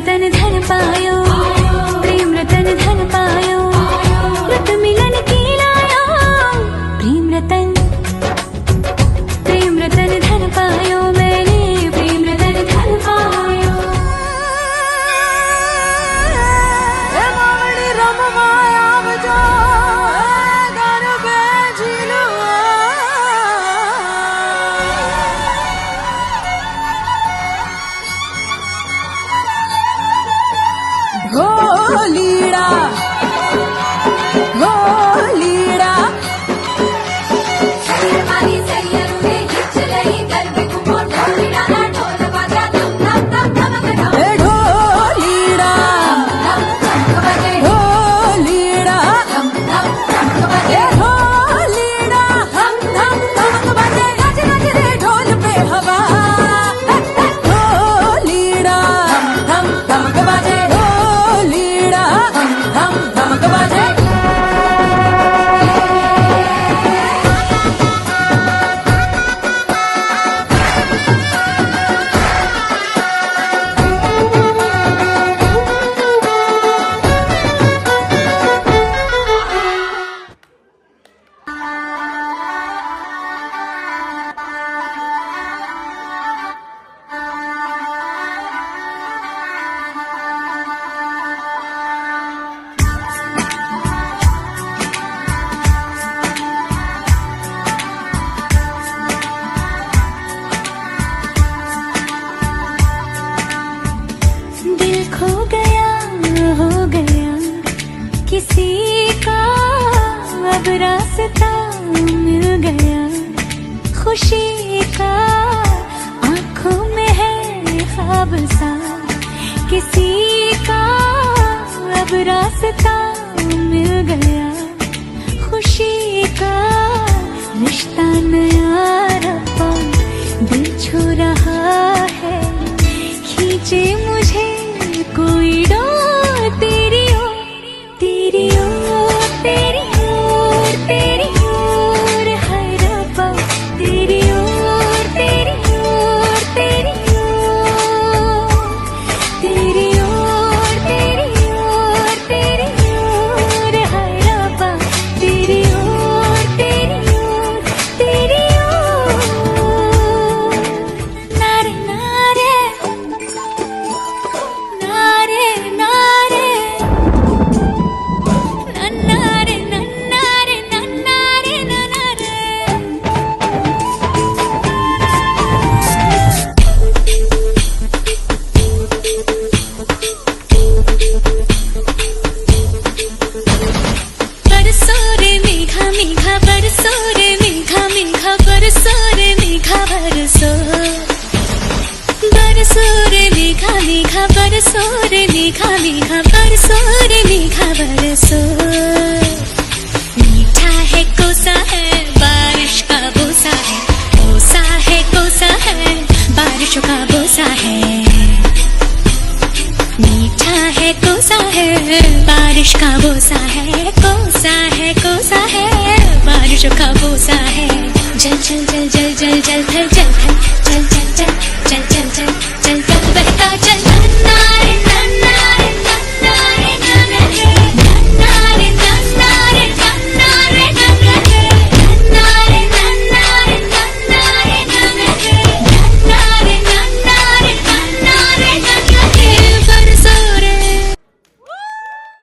रतन धन पायो, प्रेम रतन धन पायो, रत मिलन की लायो, प्रेम रतन धन पायो, मैंने प्रेम रतन धन पायो। ढोलीड़ा ढोलीड़ा किसी का अब रास्ता मिल गया, खुशी का आंखों में है ख्वाब सा, किसी का अब रास्ता मिल गया, खुशी का रिश्ता नया रब्बा दिल छू रहा है, खींचे मुझे कोई डोर तेरी ओर, तेरी ओर, तेरी ओर, तेरी ओर है रब्बा, तेरी ओर, तेरी ओर, तेरी ओर, तेरी ओर, तेरी ओर, तेरी ओर है रब्बा, तेरी ओर, तेरी ओर, तेरी ओर। नारे नारे नारे नारे नन्नारे नन्नारे नन्नारे नन्नारे। बरसो रे मेघा मेघा, बरसो रे मेघा मेघा, बरसो रे मेघा बरसो, बरसो रे मेघा मेघा, बरसो रे मेघा मेघा, बरसो रे मेघा बरसो। मीठा है कोसा है बारिश का बोसा है, कोसा है कोसा है बारिशों का बोसा है, मीठा है कोसा है बारिश का बोसा है, कोसा है कोसा है बारिशों का बोसा है। जल जल जल जल जल जल जल जल जल जल जल जल जल